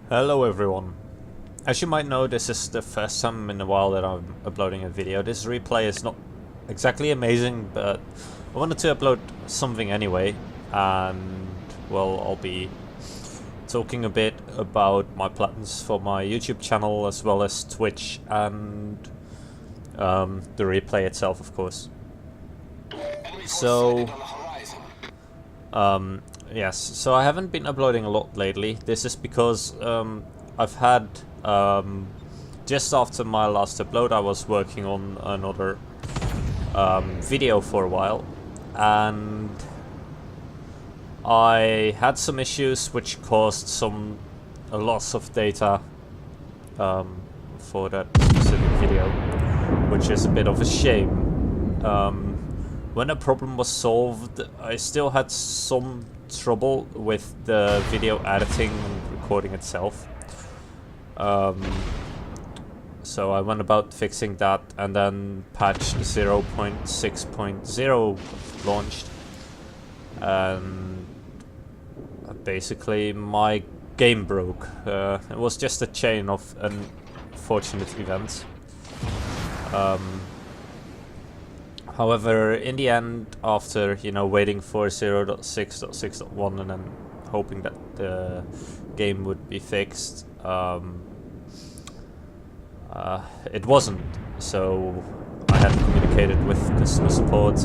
Hello everyone. As you might know, this is the first time in a while that I'm uploading a video. This replay is not exactly amazing, but I wanted to upload something anyway, and well, I'll be talking a bit about my plans for my YouTube channel as well as Twitch and the replay itself, of course. So yes, so I haven't been uploading a lot lately. This is because I've had just after my last upload I was working on another video for a while, and I had some issues which caused a loss of data for that specific video, which is a bit of a shame. When the problem was solved, I still had some trouble with the video editing and recording itself. So I went about fixing that, and then patch 0.6.0 launched, and basically my game broke. It was just a chain of unfortunate events. However, in the end, after waiting for 0.6.6.1 and then hoping that the game would be fixed, it wasn't. So I had communicated with customer support,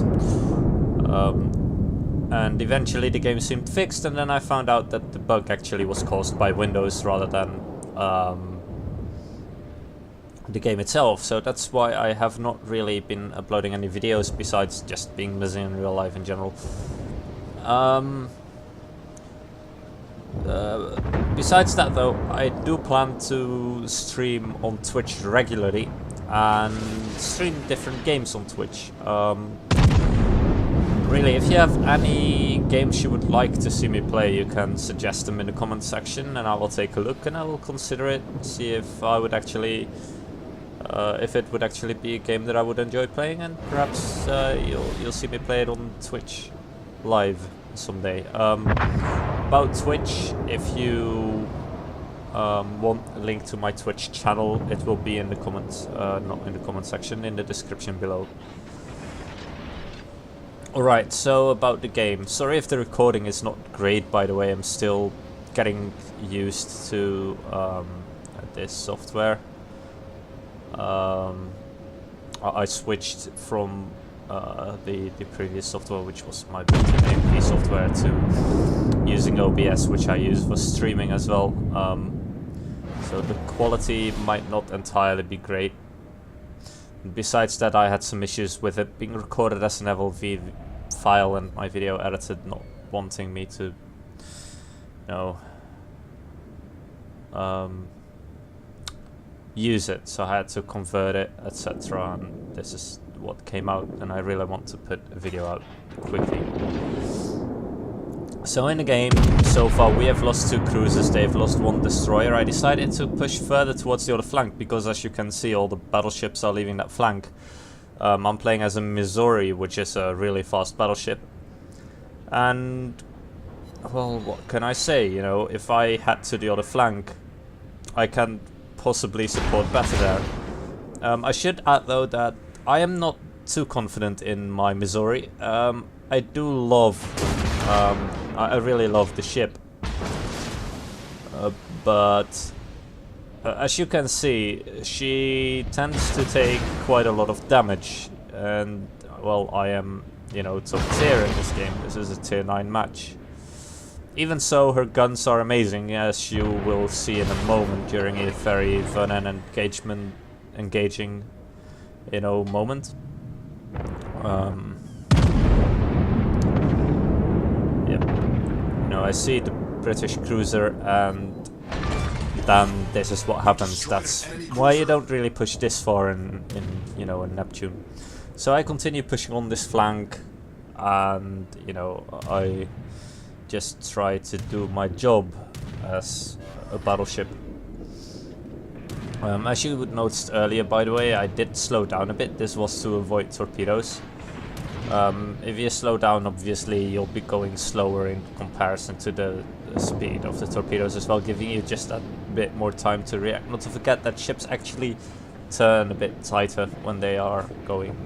and eventually the game seemed fixed. And then I found out that the bug actually was caused by Windows rather than the game itself, so that's why I have not really been uploading any videos besides just being busy in real life in general. Besides that though, I do plan to stream on Twitch regularly and stream different games on Twitch. Really, if you have any games you would like to see me play, you can suggest them in the comment section and I will take a look and I will consider it, see if I would actually if it would actually be a game that I would enjoy playing, and perhaps you'll see me play it on Twitch live someday. About Twitch, if you want a link to my Twitch channel, it will be in the comments, not in the comment section, in the description below. Alright, so about the game. Sorry if the recording is not great, by the way. I'm still getting used to this software. I switched from the previous software, which was my built-in AMP software, to using OBS, which I use for streaming as well. So the quality might not entirely be great. Besides that, I had some issues with it being recorded as an LV file and my video editor not wanting me to, use it, so I had to convert it, etc. And this is what came out, and I really want to put a video out quickly. So in the game, so far we have lost 2 cruisers, they've lost 1 destroyer. I decided to push further towards the other flank because, as you can see, all the battleships are leaving that flank. I'm playing as a Missouri, which is a really fast battleship. And, well, what can I say? If I head to the other flank, I can possibly support better there. I should add though that I am not too confident in my Missouri. I do love, I really love the ship, but as you can see, she tends to take quite a lot of damage, and well, I am, top tier in this game. This is a tier 9 match. Even so, her guns are amazing, as you will see in a moment during a very fun and engaging, moment. Yep. I see the British cruiser, and then this is what happens. That's why you don't really push this far in Neptune. So I continue pushing on this flank, and I just try to do my job as a battleship. As you noticed earlier, by the way, I did slow down a bit. This was to avoid torpedoes. If you slow down, obviously you'll be going slower in comparison to the speed of the torpedoes as well, giving you just a bit more time to react. Not to forget that ships actually turn a bit tighter when they are going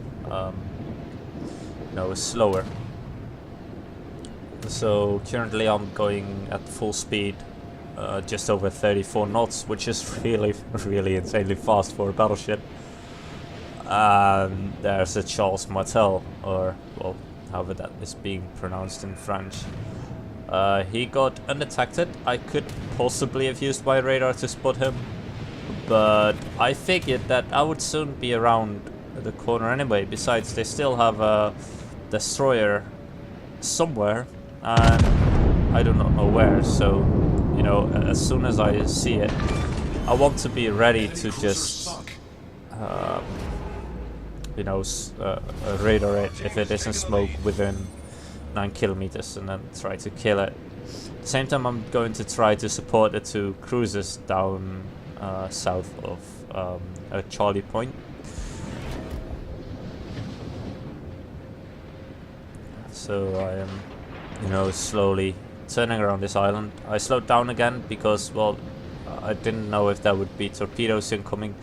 slower. So currently I'm going at full speed, just over 34 knots, which is really insanely fast for a battleship. And there's a Charles Martel, or well, however that is being pronounced in French. He got undetected. I could possibly have used my radar to spot him, but I figured that I would soon be around the corner anyway. Besides, they still have a destroyer somewhere, and I do not know where. So, you know, as soon as I see it, I want to be ready to just radar it if it isn't smoke within 9 kilometers, and then try to kill it. At the same time, I'm going to try to support the 2 cruisers down south of Charlie Point. So I am, slowly turning around this island. I slowed down again because, well, I didn't know if there would be torpedoes incoming.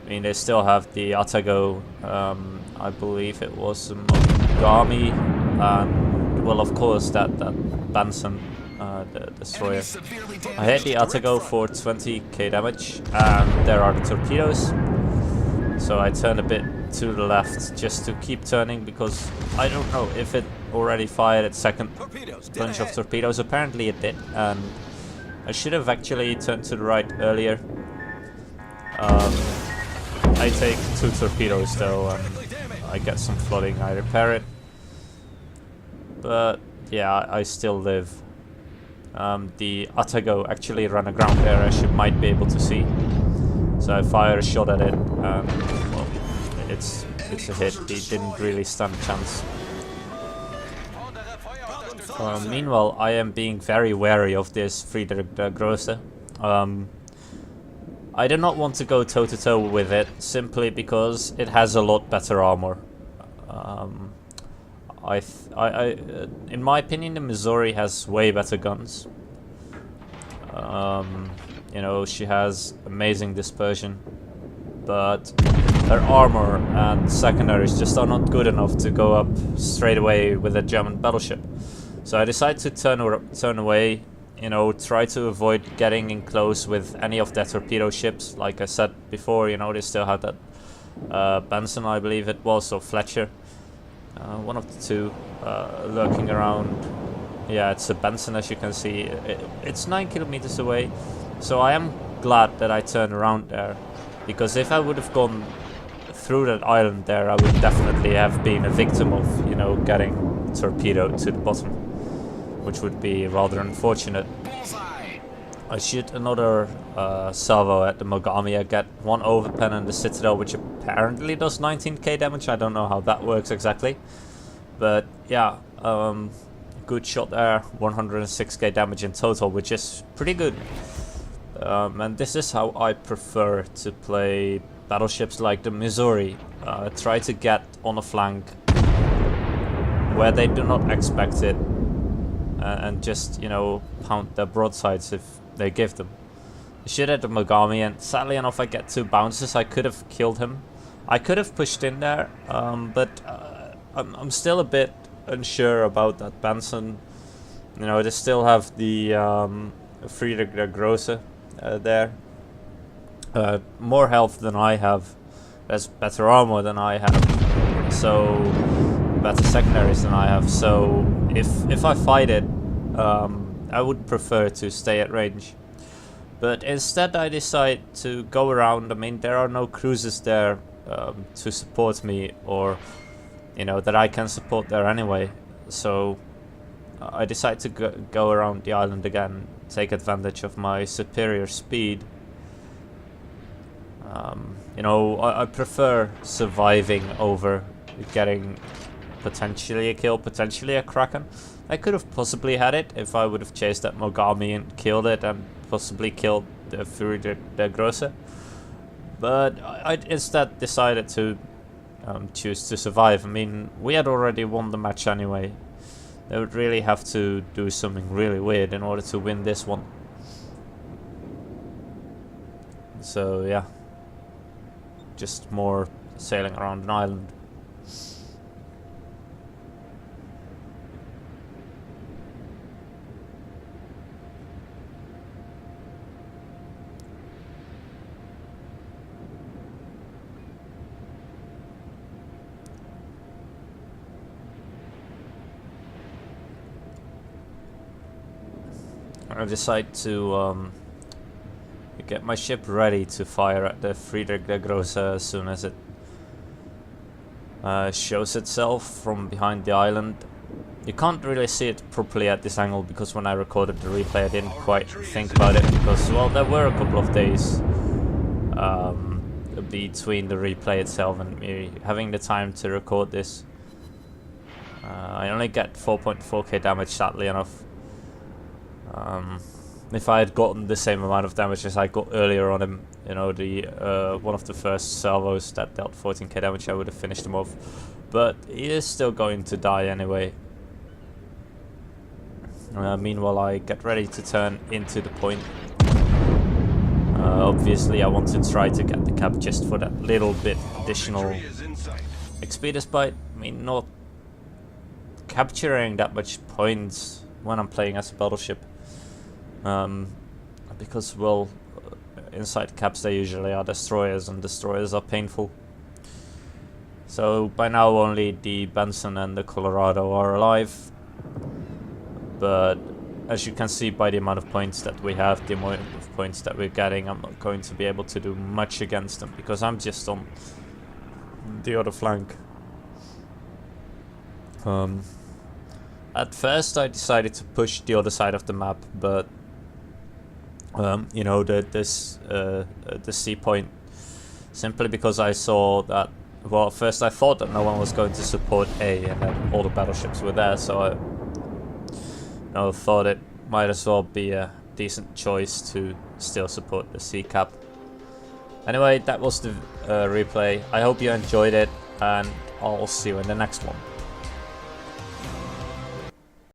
I mean, they still have the Atago, I believe it was a Mogami, and, well, of course, that Benson, the destroyer. I hit the Atago for 20k damage, and there are the torpedoes. So I turn a bit to the left just to keep turning, because I don't know if it already fired its second bunch of torpedoes. Apparently it did, and I should have actually turned to the right earlier. I take 2 torpedoes though, and I get some flooding. I repair it, but yeah, I still live. The Atago actually ran aground there, as you might be able to see. So I fire a shot at it, and well, it's a hit. He didn't really stand a chance. Meanwhile, I am being very wary of this Friedrich der Große. I do not want to go toe-to-toe with it, simply because it has a lot better armor. In my opinion, the Missouri has way better guns. She has amazing dispersion, but her armor and secondaries just are not good enough to go up straight away with a German battleship. So I decided to turn away. Try to avoid getting in close with any of their torpedo ships. Like I said before, they still have that Benson, I believe it was, or Fletcher. One of the 2 lurking around. Yeah, it's a Benson, as you can see. It's 9 kilometers away. So I am glad that I turned around there, because if I would have gone through that island there, I would definitely have been a victim of, getting torpedoed to the bottom, which would be rather unfortunate. I shoot another salvo at the Mogami. I get 1 overpen in the Citadel, which apparently does 19k damage. I don't know how that works exactly, but yeah, good shot there. 106k damage in total, which is pretty good. And this is how I prefer to play battleships like the Missouri. Try to get on a flank where they do not expect it, and just, pound their broadsides if they give them. I shoot at the Mogami, and sadly enough I get 2 bounces. I could have killed him. I could have pushed in there, but I'm still a bit unsure about that Benson. They still have the Friedrich der Große there. More health than I have. There's better armor than I have. So better secondaries than I have. So if I fight it, I would prefer to stay at range. But instead I decide to go around. I mean, there are no cruisers there to support me, or that I can support there anyway. So I decide to go around the island again, take advantage of my superior speed. I prefer surviving over getting potentially a kill, potentially a Kraken. I could have possibly had it if I would have chased that Mogami and killed it, and possibly killed the Fury der Große. But I instead decided to choose to survive. I mean, we had already won the match anyway. They would really have to do something really weird in order to win this one. So yeah, just more sailing around an island. I decide to get my ship ready to fire at the Friedrich der Grosse as soon as it shows itself from behind the island. You can't really see it properly at this angle because when I recorded the replay I didn't quite think about it because, well, there were a couple of days between the replay itself and me having the time to record this. I only get 4.4k damage, sadly enough. If I had gotten the same amount of damage as I got earlier on him, you know, the one of the first salvos that dealt 14k damage, I would have finished him off. But he is still going to die anyway. Meanwhile, I get ready to turn into the point. Obviously, I want to try to get the cap just for that little bit additional XP, despite me not capturing that much points when I'm playing as a battleship. Because, well, inside caps there usually are destroyers, and destroyers are painful. So by now only the Benson and the Colorado are alive, but as you can see by the amount of points that we have, the amount of points that we're getting, I'm not going to be able to do much against them because I'm just on the other flank. At first I decided to push the other side of the map, but you know, the C point, simply because I saw that, well, at first I thought that no one was going to support A, and then all the battleships were there, so I, you know, thought it might as well be a decent choice to still support the C cap. Anyway, that was the replay. I hope you enjoyed it, and I'll see you in the next one.